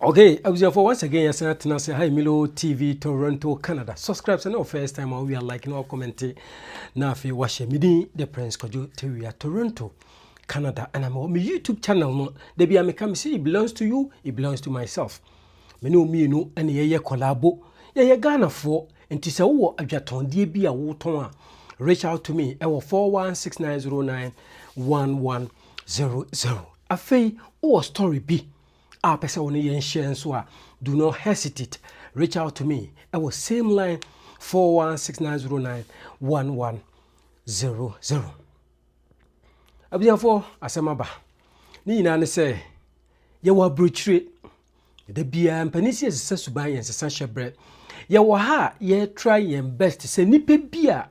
Okay, I was here for once again. Yes, I say hi, Milo TV, Toronto, Canada. Subscribe, so no first time we are liking or commenting. Now, if you watch me, the Prince Kojo Teria, Toronto, Canada, and I'm on my YouTube channel. No, they be I come see it belongs to you, it belongs to myself. Me know, and ye collabo, ye Ghana for, and tis a war a jaton, dear be a water. Reach out to me, our 416909110. A fee or story be. Pesa woni yen share so a do not hesitate, reach out to me. Our same line 416909110. Abiafo asemaba ni nyina ne se ye wa brochire de bia mpanisi esesa suban yen sesa hyebre ye wo ha ye try yen best se nipa bia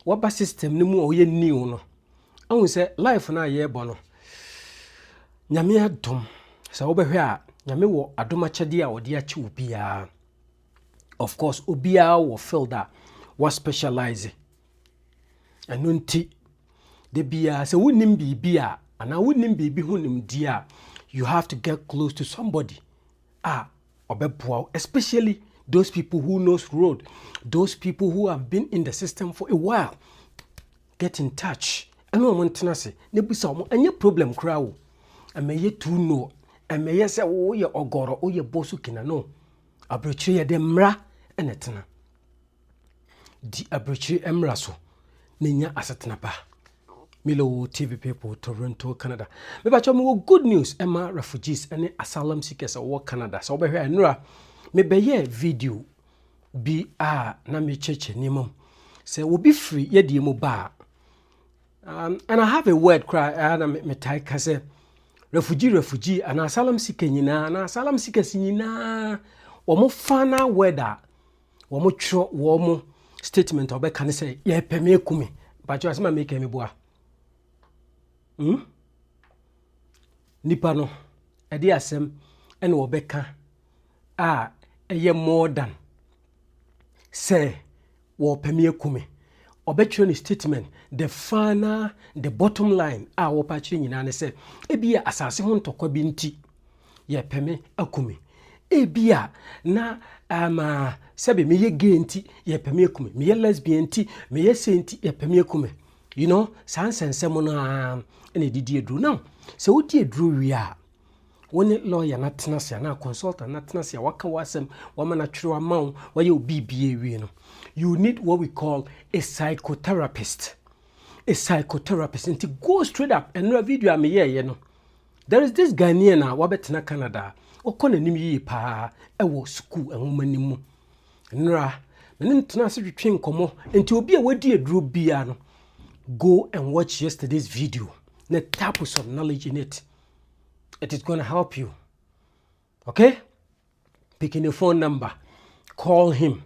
waba system ni mu o ye new no ahun se life na ye bo no nyame adom sa obehwe a nyame wo adoma chede a ode achi obia. Of course obia wo feel that what specialize anunti de bia se wonim bibia ana wonim bibi honim dia, you have to get close to somebody obeboa, especially those people who knows road, those people who have been in the system for a while. Get in touch and no montana se ne bisa mo anya problem kra wo amaye to know amaye se wo ye ogoro wo ye bosu kina no abrochire ye de mra enetena di abrochire emra so nenya asetena ba. Milo TV people, Toronto, Canada. Me ba chomo good news Emma refugees and asylum seekers of Canada. So be here nra me be ye video bi na me cheche nimum say will be free ye di mo ba. And I have a word cry me tai ka say refugee and asylum seeker nyina and asylum seekers nyina wo fana weather wo tro wo statement obe kan say ye peme ekumi ba cho asema make me boa. Nipa no edi asem ene obeka eye more than say wo pemie kume obetwe ni statement the final the bottom line wo pa chiri nyina ne say ebia asase ho ntokwa bi nti ye peme akume ebia na sebe me ye gay nti ye peme akume me ye lesbian nti me ye se nti ye peme akume. You know, sansensem no ene didi edru now. Se wodi edru wi a woni lawyer na tenase na consultant na tenase waka wasem wama na twere amaw waye obi bie wi no. You need what we call a psychotherapist. A psychotherapist and to go straight up and no video am ye no. There is this Ghanaian na wabetena Canada. Okona nim yi pa ewo school enwomanimu. Nra me tenase twetwe nkomo enti obi a wadi edru bia no. Go and watch yesterday's video. Let tap with some knowledge in it. It is going to help you. Okay? Picking your phone number. Call him.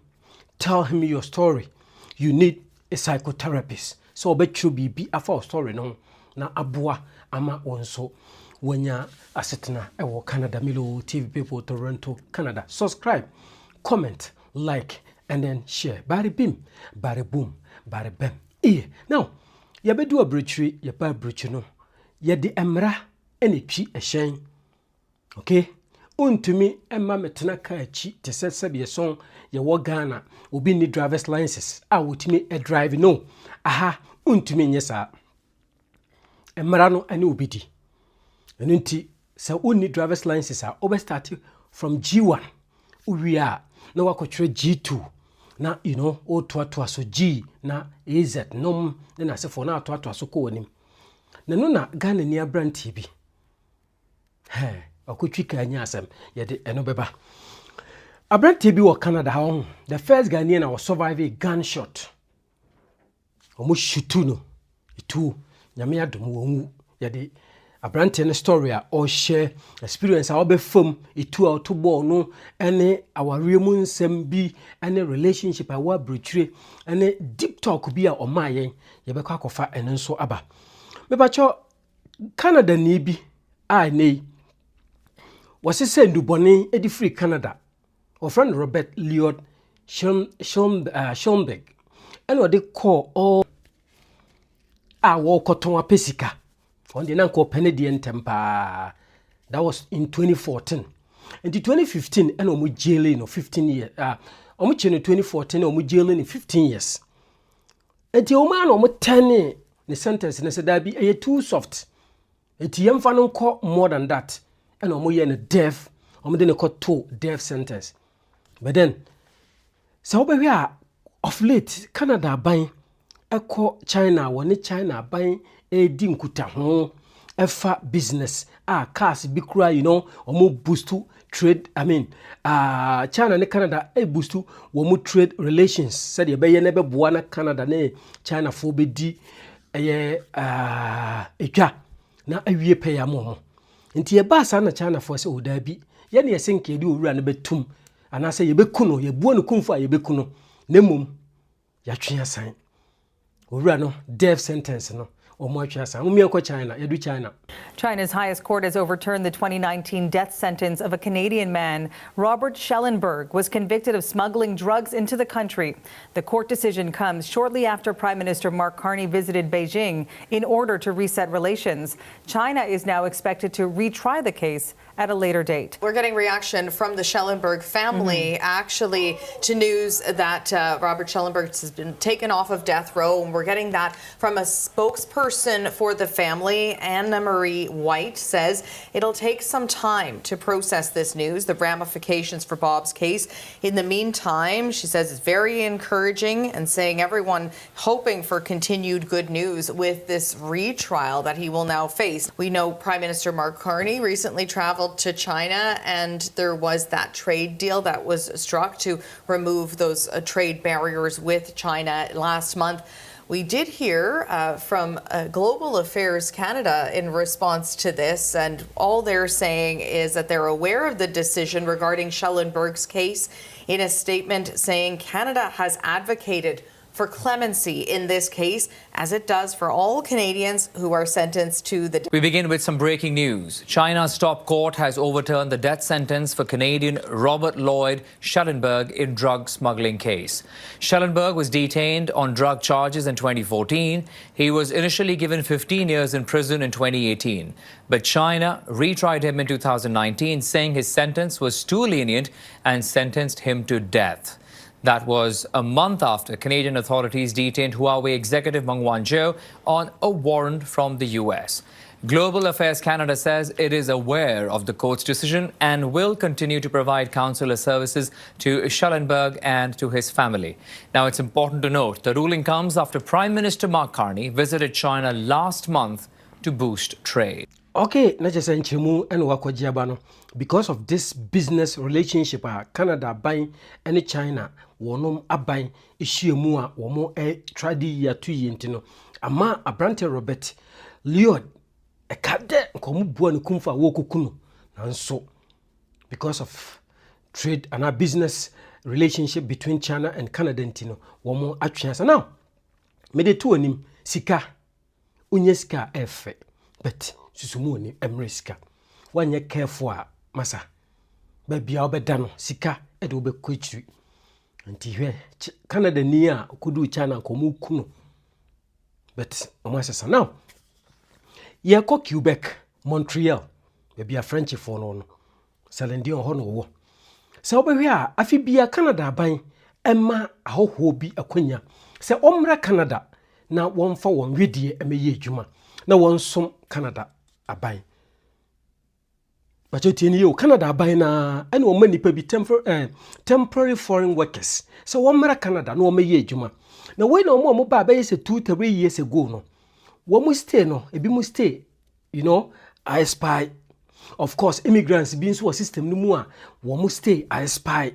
Tell him your story. You need a psychotherapist. So bet you be a false story no. Na abua ama onso. Wenya asetna ewo Canada Milo TV people Toronto Canada. Subscribe, comment, like, and then share. Bari bim, bari boom, bari bem. Now, ya bedu abrochiri ya pa abrochi no ya de emra ene twi ehyen. Okay, untumi emma metena ka achi te sese be son ya wo Ghana obi ni driver's license wotumi drive no untumi nyesa emra no ene obidi eno nti se onni driver's license obe start from G1 uwia na wakotwere G2 na you know o to so G na AZ nom na se for na to so ko onim na no na Ghana ni abranti bi akotwika anya asem ye de eno beba abranti bi wo Canada ha the first Ghanaian was survive a gunshot omo shutu no itu nyame adom wonwu ye de abranti ne story a or share experience a obefom itu a to ball no ene awaremu nsem bi ene relationship a wa brochire ene deep talk bi a omayen ye be kwa kofa ene nso aba mebacho Canada ni bi nei wasese ndubone edi free Canada or friend Robert Leod Schomberg ene ode call all wo koton apesika on the nanko penedian temper. That was in 2014. In 2015 and omu jailing no 15 years. Omu chene 2014 omu jailing in 15 years. And the oman omu 10 the sentence and said that be too soft. And the young fan more than that. And omu ye death. Omu didn't call 2 death sentence. But then, so we are of late Canada buying Eko China woni China buying di nkuta ho efa business cars bi kura omo boost trade China ne Canada boost wo trade relations said ye be ye ne be boa na Canada ne China fo be di etwa na awie pe ya mo nti ye ba sa na China fo se oda bi ye ne ye senke di owura ne betum anase ye be kuno ye buo ne kumfo ye be kuno nemum ya twen asan owura no death sentence no China. China's highest court has overturned the 2019 death sentence of a Canadian man. Robert Schellenberg was convicted of smuggling drugs into the country. The court decision comes shortly after Prime Minister Mark Carney visited Beijing in order to reset relations. China is now expected to retry the case at a later date. We're getting reaction from the Schellenberg family, actually, to news that Robert Schellenberg has been taken off of death row. And we're getting that from a spokesperson for the family. Anna Marie White says it'll take some time to process this news, the ramifications for Bob's case. In the meantime, she says it's very encouraging and saying everyone hoping for continued good news with this retrial that he will now face. We know Prime Minister Mark Carney recently traveled to China, and there was that trade deal that was struck to remove those trade barriers with China last month. We did hear from Global Affairs Canada in response to this, and all they're saying is that they're aware of the decision regarding Schellenberg's case, in a statement saying Canada has advocated for clemency in this case, as it does for all Canadians who are sentenced to the... We begin with some breaking news. China's top court has overturned the death sentence for Canadian Robert Lloyd Schellenberg in drug smuggling case. Schellenberg was detained on drug charges in 2014. He was initially given 15 years in prison in 2018. But China retried him in 2019, saying his sentence was too lenient and sentenced him to death. That was a month after Canadian authorities detained Huawei executive Meng Wanzhou on a warrant from the US. Global Affairs Canada says it is aware of the court's decision and will continue to provide consular services to Schellenberg and to his family. Now, it's important to note the ruling comes after Prime Minister Mark Carney visited China last month to boost trade. Okay, na just enchemu and wakojiabano because of this business relationship Canada buying and China wonum abai ishiemu a womo tradi ya 2 years ntino ama abrante Robert Lloyd ekade komu bua ne kumfa wokukunu nanso because of trade and a business relationship between China and Canada ntino womo atwensa now me de to anim sika unyeska efe but susumu ni emriska wanye careful masa babia obeda no sika e de obekọ achiri nti hwe Canada ni a kudu China komu kuno but omwasesa now ye ko Quebec Montreal babia French for no Celine ho no wo se obehwe a afi bia Canada ban ema ahoho bi akonya se omra Canada na wonfa won wedie emeye adwuma na wonsom Canada aban but you know Canada aban na ene o manipa bi temporary foreign workers so womra Canada na omeye adwuma na we na omo ba ba yese 2-3 years ago no wo mu stay no ebi mu stay I spy of course immigrants bi nso system no mu a wo mu stay I spy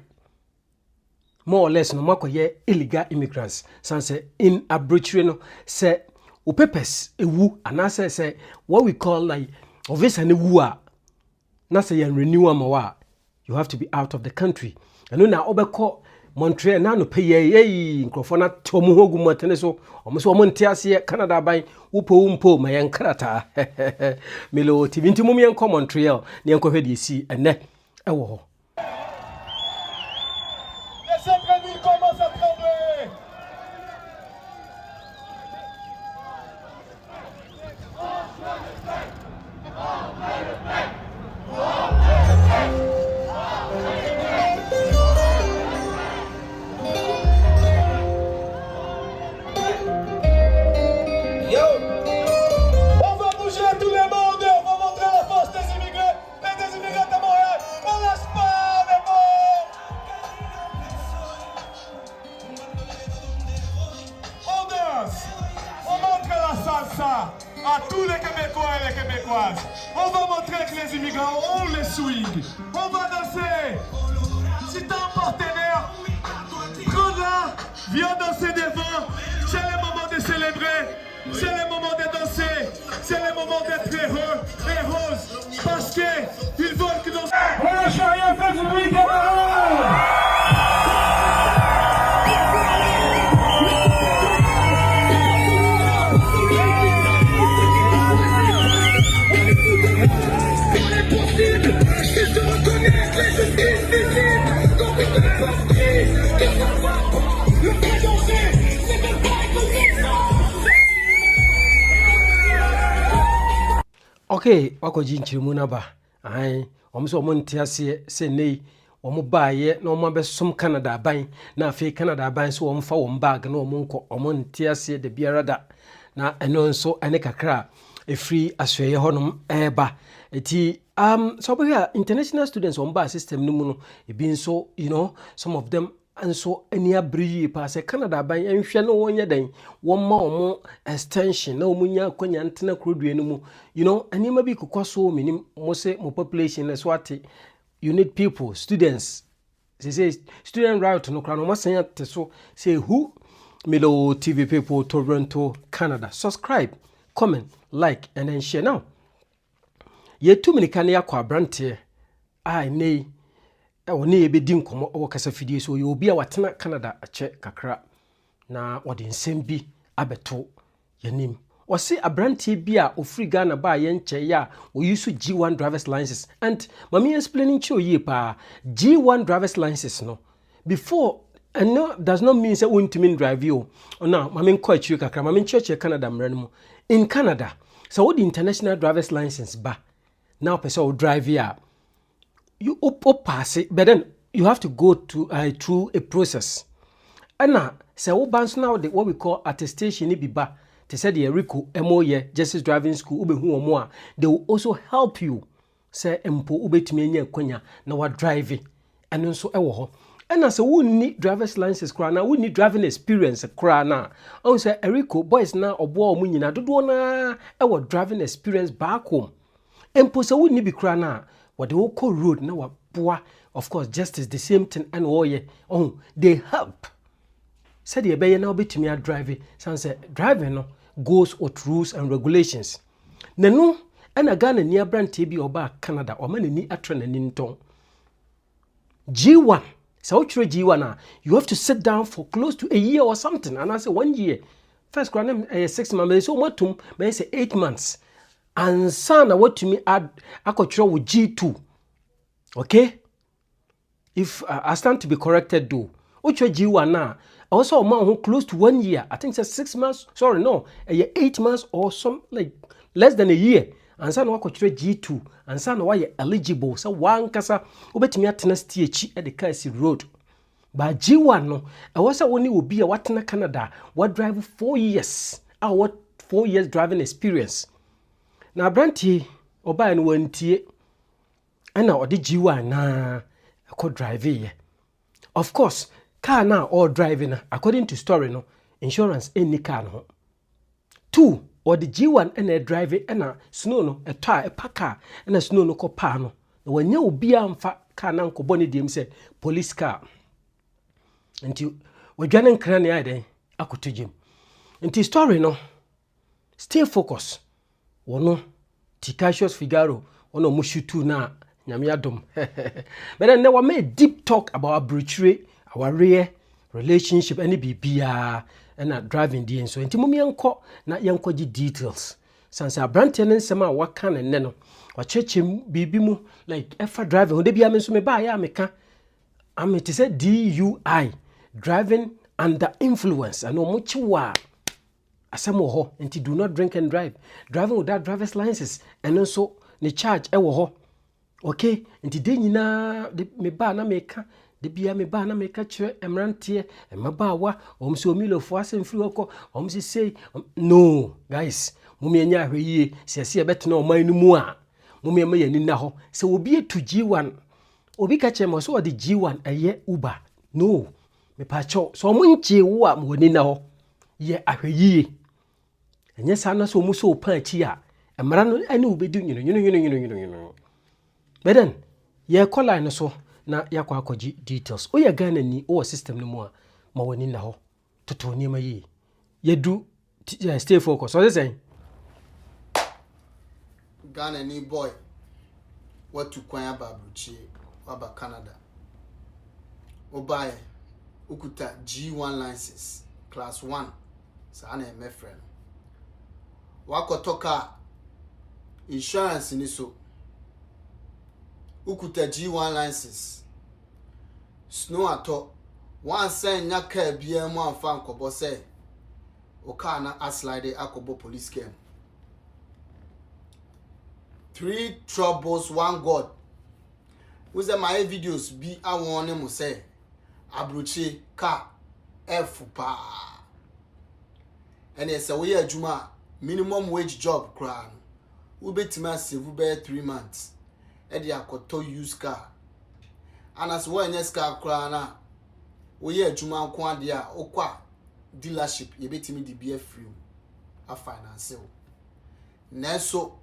more or less no makoye illegal immigrants sanse in arbitrary no say o papers ewu anase say what we call like visa ne wu a na say yan renew amawa you have to be out of the country and na obekọ Montreal na no pay ye nkrofo na tomu hogu motene so omo ntiase Canada ban wo ma yan krata Milo TV nti mum yan ko Montreal ne yan ko hwede si ene ewo ho. on va danser. Si t'as un partenaire, prends-la, viens danser devant. C'est le moment de célébrer, c'est le moment de danser, c'est le moment d'être heureux et rose. Parce qu'ils veulent que nous... Oh, j'ai rien fait du bruit, camarades! Okay, wako jinchirimu na ba. Ai, omuso omonte ase se nei, omo baaye na omo besom Canada aban, na afi Canada aban so omo fa won bag na omo nko omonte ase de biara da. Na eno nso ene kakra efri asweye honom eba. Eti so obohia international students on ba system no mu no, ebi nso, you know, some of them and so any abri pa se Canada ban enhwe no wonye den won ma omo extension na omunya kwanya ntena krodue no mu, you know, anima bi kokoso minim mo se mo population le so ate, you need people, students, say student right no kra no masan te so say who Milo TV people, Toronto, Canada. Subscribe, comment, like, and then share now. Ye too many can ya kwa brante ai nei ne ebe di nkomo o kasa fidie so ye obi a watena Canada ache kakra na ode nsem bi abeto yanim o se abrante bi a ofri Ghana ba ye nche ya o use G1 driver's license. And mami explaining cho ye pa G1 driver's license no before, and no does not mean say untimi drive you. Now mami nko achi kakra mami nche Canada mranmu in Canada so what the international driver's license ba now person drive here you pass it, but then you have to go to through a process. And now say bounce now the what we call attestation be ba to say the Rico MOye Justice Driving School ube hu omo, they will also help you say empo ubetimi nya kwanya na wa drive and nso ewo ho. And as we need driver's license kra na we need driving experience kra na on say Rico boys na obo omo nyina dodo na ewo driving experience back home. Empo say we need be kra na what the whole road na wapoa, of course justice the same thing and they help said the be na obetimi a drive say driving no goes with rules and regulations na no and a Ghana near brand bi oba Canada or man ni atren ni nton G1 so G1 you have to sit down for close to a year or something, and I say 1 year first grant 6 months so matum may say 8 months. And son, what to me add I control with G2. Okay? If I stand to be corrected though. Which G1 now? Also a man who close to 1 year. I think it's 6 months. Sorry, no. 8 months or some like less than a year. And son what control G2. And son why you eligible. So one kasa ubet me at TH at the Kasi Road. But G1 no. I was only will be a what in Canada. What drive 4 years. What 4 years driving experience. Na branti oba no wantie ana ode G1 na ko drive ye. Of course car na all driving according to story no insurance any car no. 2 ode G1 na drive na snow no eto a car na snow no ko pa no wanya obi amfa car na nko boni dem say police car. Nti wadwane nkran ya den akotogem. Nti story no stay focused. Wono Ticasius Figaro ono mushutu na nyame adom. But then we made deep talk about arbitrary, our real relationship, any bibia and driving the so enti mum yanko na yanko gi details. Sansa abrante ne nsema waka ne ne no. Wa chechem bibi mu like efa driving ho de bia me so me ba ya meka. Am to say DUI, driving under influence, and no much wa asemo ho nti do not drink and drive, driving without driver's license, and also the charge ewo ho. Okay, nti de nyina de me ba na meka de bia me ba na meka kire emrante emabaawa omso Milo fo asemfiri hoko omsi say no guys mumie nya hweye sese ebetena oman no mu a mumie ma yani na ho se obi etu G1 obi ka chemo so odi G1 eye Uber no me pa cho so munche wo a mwani na ho ye ahweye enye sa na so muso pan chi a emra no ani obedu nyino. But then ye call line so na yakwa akɔgye details o ye Ghana ni o system no mu a ma wani na ho toto niema yi yedu stay focus so say Ghana ni boy what to kwanya babruchi waba Canada obaye ukuta G1 license class 1 sa na me friend wakotoka insurance ni so ukuta G1 license snow ato one sen nya car bia mu amfa nkobo say o car na aslide akobo police came 3 troubles 1 God was my videos be I want him say abrochi car f pa and yes we adwuma minimum wage job kra we betima save be 3 months e dey akoto use car and as when yes car kra na we adwuma nko ade a okwa dealership ye betimi di be free a finance na so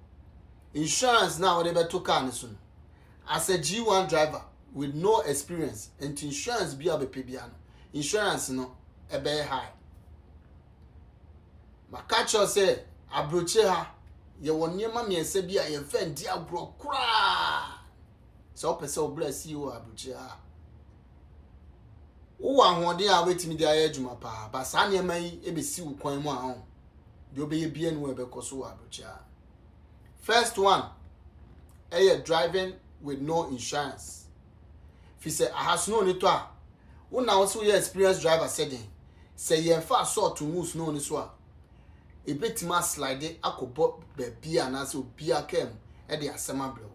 insurance now they better car soon as a G1 driver with no experience and insurance be a bepiano insurance no a be high ma catch you say abroche ha ye won niema me ese bia ye fan dia bro kra so pese o bless you abroche ha wo ahode a wetimi dia ye adwuma pa ba sa niema yi e be si wo kwan mu a ho de obeye bia no e be koso abroche ha. First one, driving with no insurance. If you say I have no need to, when now also your experienced driver said, say you fast saw to move no ni so. A bit ma slide akobo be and as beer came at the asema bro.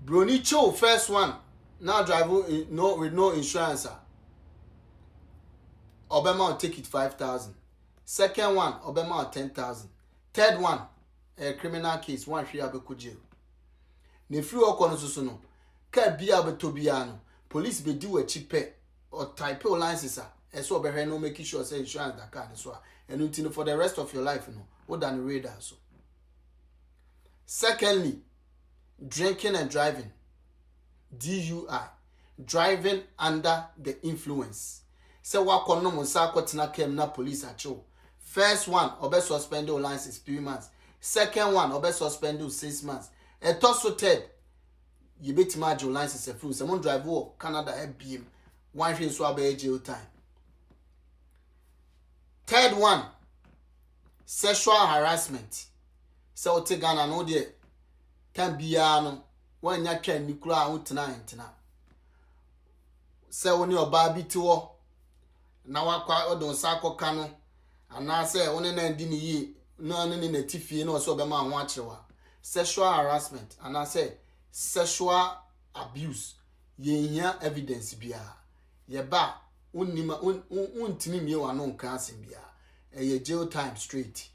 Brony Cho first one, now driving no with no insurance. Obama will take it 5,000. Second one, Obama will 10,000. Third one, a criminal case, one free abeku jail. Ne free okono so no. Ka bia betobiano. Police be do a cheap or type of license e so be no make sure say insurance that car so and until for the rest of your life no. What than radar so. Secondly, drinking and driving. DUI, driving under the influence. Say wa kono mo sa kwatena kem na police acho. First one, obe suspend your license 3 months. Second one, obe suspend you 6 months. A tosso third, you bet your license a fruit. Someone drive over Canada FBM. One thing so be jail time. Third one, sexual harassment. So take Ghana no there. Can be no when you can Nicola out tonight. Say when your baby to now I don't sako cano. And I say only na ndi ni no ni na tifie no so be ma ho achewa sexual harassment and I say sexual abuse ye hia evidence bia ye ba unima untimi mie wa no nka asem bia ye jail time straight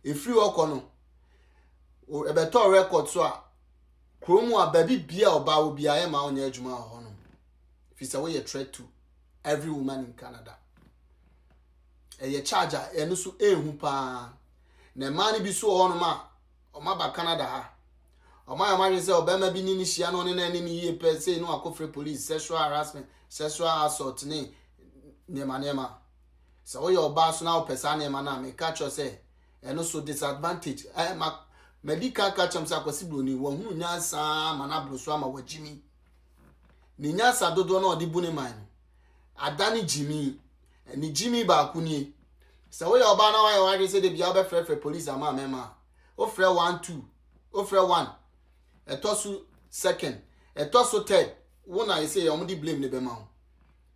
e free okono o ebeto record so a kromu a baby bia oba wo bia ye ma onya adwuma ho no fi say we threat to every woman in Canada. A charger enu so ehu pa na man bi so ho no ma o ma ba Canada ha o ma ya say obema bi ni hia no ne na ni ye pe say no akofre police sexual harassment sexual assault ne nema so we your boss na o pesa nema na me catch you say enu so disadvantage ma medical catch am say akwasi broni wo hu nyansa ma na bro so ama wajimi ni nyansa dodo na odi bu ne man adani jimi ni Jimmy ba kuni so we oba na why say the bia be frɛ police ama mema o frɛ 1 2 o frɛ 1 etosu second etosu third wona you say you dey blame ne be ma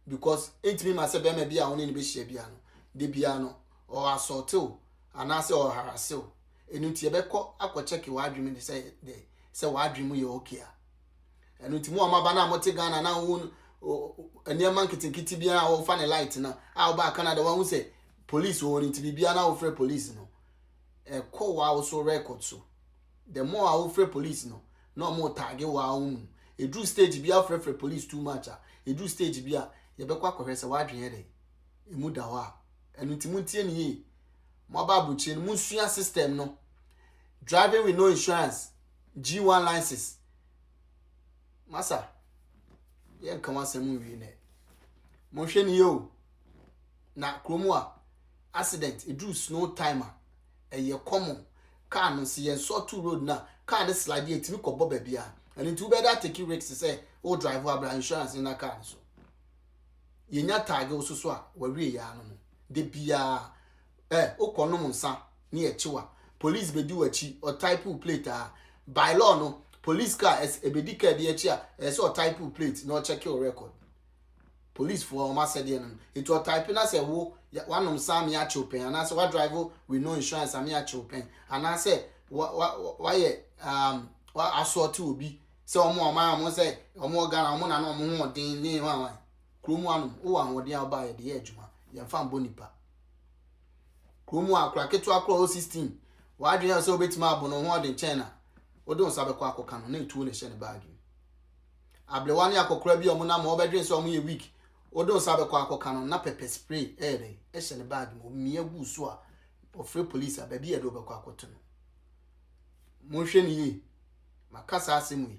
because it me myself be bia woni ne be hia bia no de bia no or assault o ana say or harass o enu tie be kɔ akɔ check wa adwumi de say wa adwumi ye okay a enu ti mo amaba na mo te Ghana na won eniema nkitinkiti bia o fa ne light na a ba Canada wan say police o ni ti bia na o frɛ police no e ko wa o so record so the more o frɛ police no more tag wa o e do stage bia frɛ police too much e do stage bia ye be kwa kwhwɛ sɛ wa adwen de e mu da wa enu ti mu tie ni yi mo ba buchi mu sua system no driving with no insurance G1 license masa yen kan wasem wi ne mo hwe ni yo na kromu a accident e do snow timer eye common car no se yen so to road na car ne slide e timi kobo ba bia and to better take risks say o drive abra insurance in na car so yenya tag o so a wawie ya no de bia okono nsa ni echiwa police be do achi or type plate by law no police car as ebedi car de achi so type plate no check your record police for ma said no it was type na say wo wanom sam ya chopen and say what driver we no insurance am ya chopen and say why wa assault obi say omo ma say omo Ghana omo na no omo ho den ni wan kromu anu wo anwode aba ye de adwuma ye mfa mbonipa kromu akra ketu akra 16 wadwe say obetima abo no ho de chena odon sabe kwa akoka no na etu ne hye ne bag ablewani akokra bi omo na ma obedwen say omo ye week odon sabe kwa akoka no na pepper spray hye ne bag mo mia gu so a ofre police ababi e do be kwa akoto no mo hwe ni yi makasa asemu